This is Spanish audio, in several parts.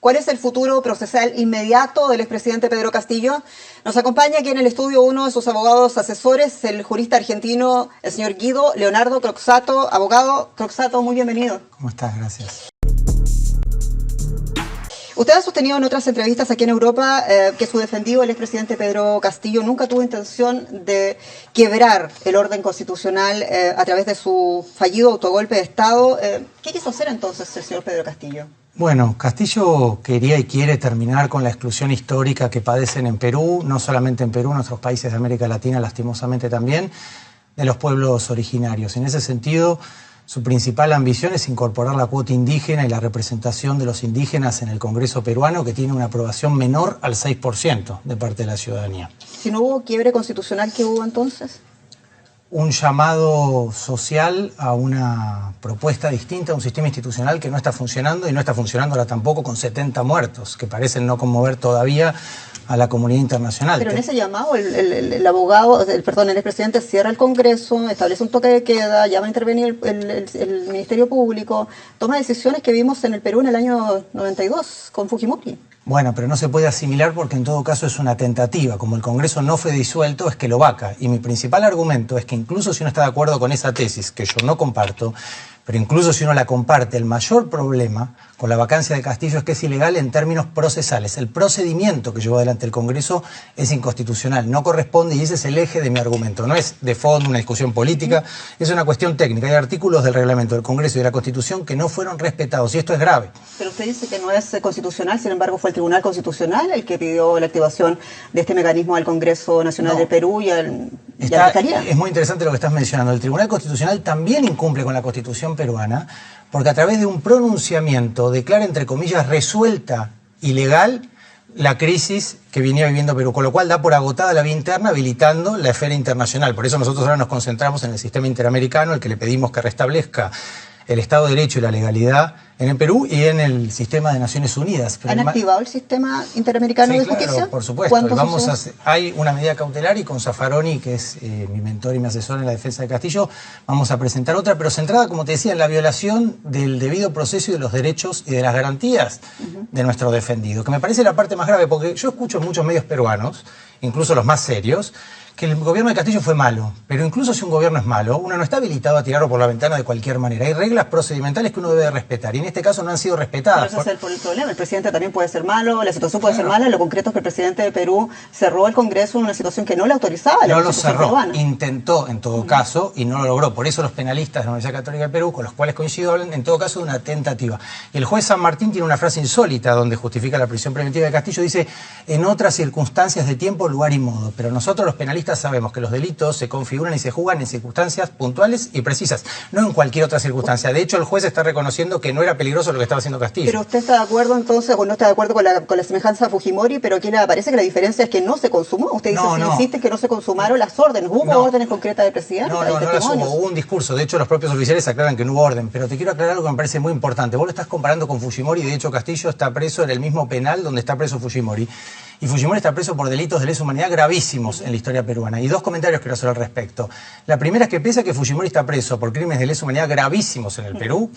¿Cuál es el futuro procesal inmediato del expresidente Pedro Castillo? Nos acompaña aquí en el estudio uno de sus abogados asesores, el jurista argentino, el señor Guido Leonardo Croxatto. Abogado Croxatto, muy bienvenido. ¿Cómo estás? Gracias. Usted ha sostenido en otras entrevistas aquí en Europa que su defendido, el expresidente Pedro Castillo, nunca tuvo intención de quebrar el orden constitucional a través de su fallido autogolpe de Estado. ¿Qué quiso hacer entonces el señor Pedro Castillo? Bueno, Castillo quería y quiere terminar con la exclusión histórica que padecen en Perú, no solamente en Perú, en otros países de América Latina, lastimosamente también, de los pueblos originarios. En ese sentido, su principal ambición es incorporar la cuota indígena y la representación de los indígenas en el Congreso peruano, que tiene una aprobación menor al 6% de parte de la ciudadanía. Si no hubo quiebre constitucional, ¿qué hubo entonces? Un llamado social a una propuesta distinta, a un sistema institucional que no está funcionando y no está funcionando ahora tampoco con 70 muertos, que parecen no conmover todavía a la comunidad internacional. Pero en ese llamado el abogado, el expresidente cierra el Congreso, establece un toque de queda, llama a intervenir el Ministerio Público, toma decisiones que vimos en el Perú en el año 92 con Fujimori. Bueno, pero no se puede asimilar porque en todo caso es una tentativa. Como el Congreso no fue disuelto, es que lo vaca. Y mi principal argumento es que incluso si uno está de acuerdo con esa tesis, que yo no comparto, pero incluso si uno la comparte, el mayor problema con la vacancia de Castillo es que es ilegal en términos procesales. El procedimiento que llevó adelante el Congreso es inconstitucional, no corresponde, y ese es el eje de mi argumento. No es de fondo una discusión política, es una cuestión técnica. Hay artículos del reglamento del Congreso y de la Constitución que no fueron respetados, y esto es grave. Pero usted dice que no es constitucional, sin embargo fue el Tribunal Constitucional el que pidió la activación de este mecanismo al Congreso Nacional de Perú y a la Fiscalía. Es muy interesante lo que estás mencionando. El Tribunal Constitucional también incumple con la Constitución peruana, porque a través de un pronunciamiento declara, entre comillas, resuelta y legal la crisis que venía viviendo Perú, con lo cual da por agotada la vía interna, habilitando la esfera internacional. Por eso nosotros ahora nos concentramos en el sistema interamericano, el que le pedimos que restablezca el Estado de Derecho y la legalidad en el Perú y en el sistema de Naciones Unidas. ¿Han activado el sistema interamericano de justicia? Claro, por supuesto. Hay una medida cautelar y con Zaffaroni, que es mi mentor y mi asesor en la defensa de Castillo, vamos a presentar otra, pero centrada, como te decía, en la violación del debido proceso y de los derechos y de las garantías de nuestro defendido, que me parece la parte más grave, porque yo escucho en muchos medios peruanos, incluso los más serios, que el gobierno de Castillo fue malo, pero incluso si un gobierno es malo, uno no está habilitado a tirarlo por la ventana de cualquier manera. Hay reglas procedimentales que uno debe respetar, y en este caso no han sido respetadas. Pero ese es el problema. El presidente también puede ser malo, la situación puede ser mala. Lo concreto es que el presidente de Perú cerró el Congreso en una situación que no le autorizaba. No lo cerró, intentó en todo caso y no lo logró. Por eso los penalistas de la Universidad Católica de Perú, con los cuales coincido, hablan en todo caso de una tentativa. Y el juez San Martín tiene una frase insólita donde justifica la prisión preventiva de Castillo. Dice, en otras circunstancias de tiempo, lugar y modo. Pero nosotros los penalistas sabemos que los delitos se configuran y se juzgan en circunstancias puntuales y precisas, no en cualquier otra circunstancia. De hecho, el juez está reconociendo que no era peligroso lo que estaba haciendo Castillo. Pero usted está de acuerdo entonces, o no está de acuerdo con la semejanza a Fujimori, pero aquí le parece que la diferencia es que no se consumó. Usted dice, insiste que no se consumaron las órdenes. ¿Hubo órdenes concretas del presidente? No las hubo. Hubo un discurso. De hecho, los propios oficiales aclaran que no hubo orden. Pero te quiero aclarar algo que me parece muy importante. Vos lo estás comparando con Fujimori. De hecho, Castillo está preso en el mismo penal donde está preso Fujimori. Y Fujimori está preso por delitos de lesa humanidad gravísimos en la historia peruana. Y dos comentarios quiero hacer al respecto. La primera es que pese a que Fujimori está preso por crímenes de lesa humanidad gravísimos en el Perú,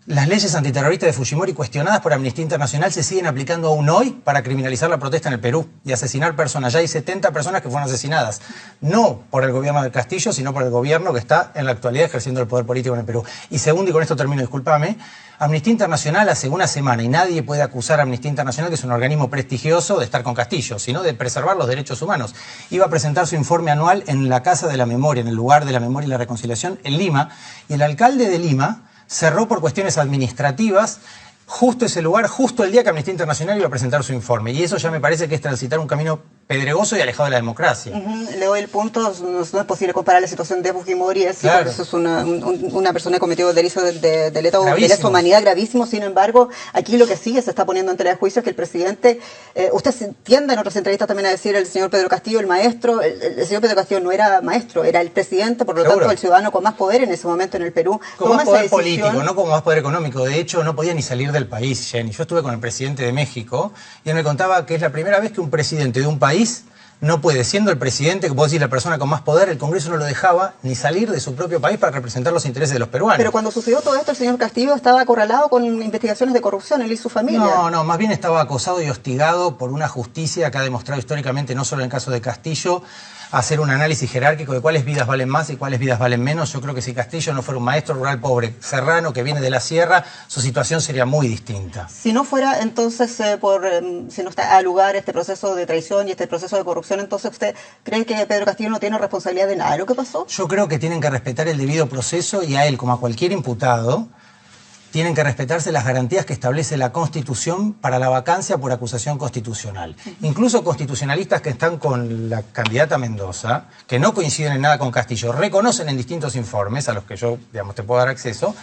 las leyes antiterroristas de Fujimori cuestionadas por Amnistía Internacional se siguen aplicando aún hoy para criminalizar la protesta en el Perú y asesinar personas. Ya hay 70 personas que fueron asesinadas, no por el gobierno del Castillo, sino por el gobierno que está en la actualidad ejerciendo el poder político en el Perú. Y segundo, y con esto termino, discúlpame, Amnistía Internacional hace una semana, y nadie puede acusar a Amnistía Internacional, que es un organismo prestigioso, de estar con Castillo, sino de preservar los derechos humanos. Iba a presentar su informe anual en la Casa de la Memoria, en el lugar de la Memoria y la Reconciliación, en Lima, y el alcalde de Lima cerró por cuestiones administrativas justo ese lugar, justo el día que Amnistía Internacional iba a presentar su informe. Y eso ya me parece que es transitar un camino pedregoso y alejado de la democracia. Le doy el punto, no es posible comparar la situación de Fujimori, porque eso es una persona que cometió delitos de lesa humanidad gravísimo. Sin embargo, aquí lo que sigue se está poniendo en tela de juicio es que el presidente, usted se entiende en otras entrevistas también a decir el señor Pedro Castillo, el maestro, el señor Pedro Castillo no era maestro, era el presidente, por lo tanto el ciudadano con más poder en ese momento en el Perú. Con más poder político, no con más poder económico. De hecho, no podía ni salir del país, Jenny. Yo estuve con el presidente de México y él me contaba que es la primera vez que un presidente de un país no puede, siendo el presidente, que puedo decir la persona con más poder, el Congreso no lo dejaba ni salir de su propio país para representar los intereses de los peruanos. Pero cuando sucedió todo esto, el señor Castillo estaba acorralado con investigaciones de corrupción, él y su familia. No, más bien estaba acosado y hostigado por una justicia que ha demostrado históricamente, no solo en el caso de Castillo, hacer un análisis jerárquico de cuáles vidas valen más y cuáles vidas valen menos. Yo creo que si Castillo no fuera un maestro rural pobre serrano que viene de la sierra, su situación sería muy distinta. Si no fuera entonces si no está a lugar este proceso de traición y este proceso de corrupción, entonces ¿usted cree que Pedro Castillo no tiene responsabilidad de nada de lo que pasó? Yo creo que tienen que respetar el debido proceso y a él, como a cualquier imputado, tienen que respetarse las garantías que establece la Constitución para la vacancia por acusación constitucional. Incluso constitucionalistas que están con la candidata Mendoza, que no coinciden en nada con Castillo, reconocen en distintos informes, a los que yo, digamos, te puedo dar acceso,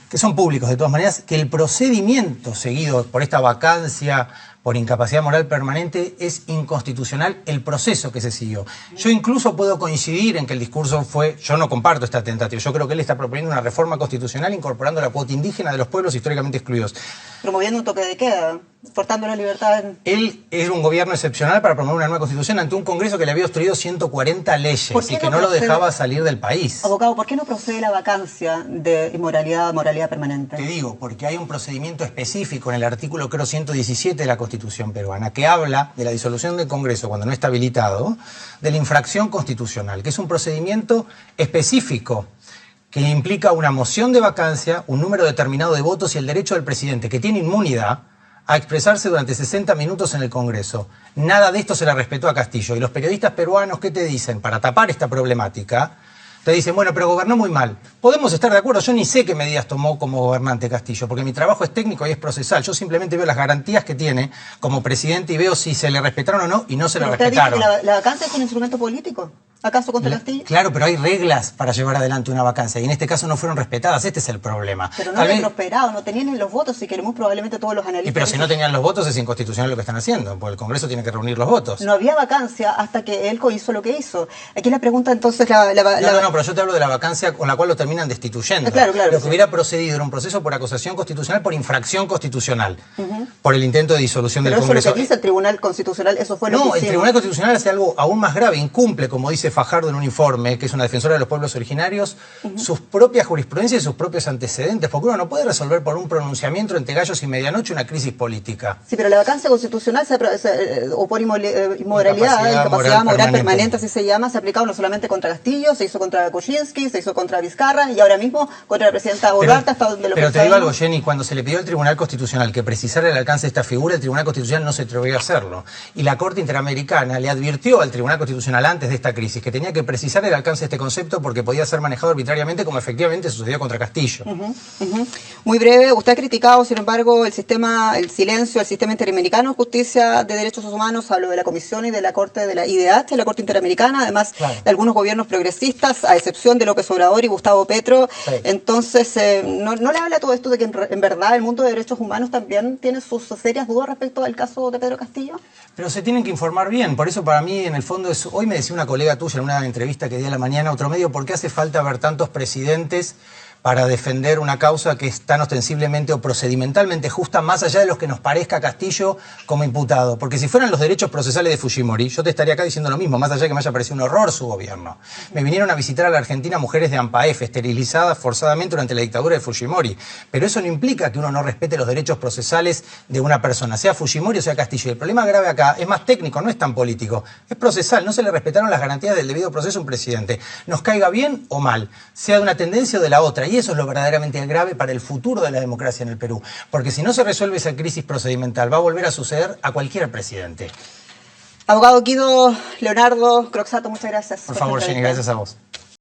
que son públicos de todas maneras, que el procedimiento seguido por esta vacancia por incapacidad moral permanente es inconstitucional el proceso que se siguió. Yo incluso puedo coincidir en que el discurso fue, yo no comparto esta tentativa, yo creo que él está proponiendo una reforma constitucional incorporando la cuota indígena de los pueblos históricamente excluidos. Promoviendo un toque de queda, cortando la libertad. Él es un gobierno excepcional para promover una nueva constitución ante un Congreso que le había obstruido 140 leyes y que no lo dejaba salir del país. Abogado, ¿por qué no procede la vacancia de inmoralidad, moralidad permanente? Te digo, porque hay un procedimiento específico en el artículo, creo, 117 de la Constitución peruana, que habla de la disolución del Congreso cuando no está habilitado, de la infracción constitucional, que es un procedimiento específico que implica una moción de vacancia, un número determinado de votos y el derecho del presidente, que tiene inmunidad, a expresarse durante 60 minutos en el Congreso. Nada de esto se le respetó a Castillo. Y los periodistas peruanos, ¿qué te dicen? Para tapar esta problemática, te dicen, bueno, pero gobernó muy mal. Podemos estar de acuerdo, yo ni sé qué medidas tomó como gobernante Castillo, porque mi trabajo es técnico y es procesal. Yo simplemente veo las garantías que tiene como presidente y veo si se le respetaron o no, y no se le respetaron. Usted dice que la vacancia es un instrumento político. ¿Acaso contra Castillo? Claro, pero hay reglas para llevar adelante una vacancia y en este caso no fueron respetadas, este es el problema. Pero no habían prosperado, no tenían los votos y que muy probablemente todos los analistas... Pero si no tenían los votos es inconstitucional lo que están haciendo, porque el Congreso tiene que reunir los votos. No había vacancia hasta que él hizo lo que hizo. Aquí la pregunta entonces... No, pero yo te hablo de la vacancia con la cual lo terminan destituyendo. Claro, lo que hubiera procedido era un proceso por acusación constitucional por infracción constitucional, por el intento de disolución del Congreso. Pero eso es lo que dice el Tribunal Constitucional, eso fue lo que hicieron. No, el Tribunal Constitucional hace algo aún más grave, incumple, como dice Fajardo en un informe, que es una defensora de los pueblos originarios, sus propias jurisprudencias y sus propios antecedentes, porque uno no puede resolver por un pronunciamiento entre gallos y medianoche una crisis política. Sí, pero la vacancia constitucional o por inmoralidad, incapacidad moral permanente, así se llama, se ha aplicado no solamente contra Castillo, se hizo contra Kuczynski, se hizo contra Vizcarra y ahora mismo contra la presidenta Boluarte, hasta donde lo que Pero te digo algo, Jenny, cuando se le pidió al Tribunal Constitucional que precisara el alcance de esta figura, el Tribunal Constitucional no se atrevió a hacerlo. Y la Corte Interamericana le advirtió al Tribunal Constitucional antes de esta crisis que tenía que precisar el alcance de este concepto porque podía ser manejado arbitrariamente como efectivamente sucedió contra Castillo. Muy breve, usted ha criticado, sin embargo, el sistema interamericano de justicia de derechos humanos, hablo de la Comisión y de la Corte de la IDH, de la Corte Interamericana, además de algunos gobiernos progresistas, a excepción de López Obrador y Gustavo Petro. Sí. Entonces, ¿no le habla todo esto de que en verdad el mundo de derechos humanos también tiene sus serias dudas respecto al caso de Pedro Castillo? Pero se tienen que informar bien, por eso para mí en el fondo es, hoy me decía una colega tuya en una entrevista que di a la mañana a otro medio, ¿por qué hace falta ver tantos presidentes para defender una causa que es tan ostensiblemente o procedimentalmente justa, más allá de los que nos parezca Castillo como imputado? Porque si fueran los derechos procesales de Fujimori, yo te estaría acá diciendo lo mismo, más allá de que me haya parecido un horror su gobierno. Me vinieron a visitar a la Argentina mujeres de AMPAEF, esterilizadas forzadamente durante la dictadura de Fujimori. Pero eso no implica que uno no respete los derechos procesales de una persona, sea Fujimori o sea Castillo. Y el problema grave acá es más técnico, no es tan político, es procesal. No se le respetaron las garantías del debido proceso a un presidente. Nos caiga bien o mal, sea de una tendencia o de la otra. Y eso es lo verdaderamente grave para el futuro de la democracia en el Perú. Porque si no se resuelve esa crisis procedimental, va a volver a suceder a cualquier presidente. Abogado Guido Leonardo Croxatto, muchas gracias. Por favor, Jenny, gracias a vos.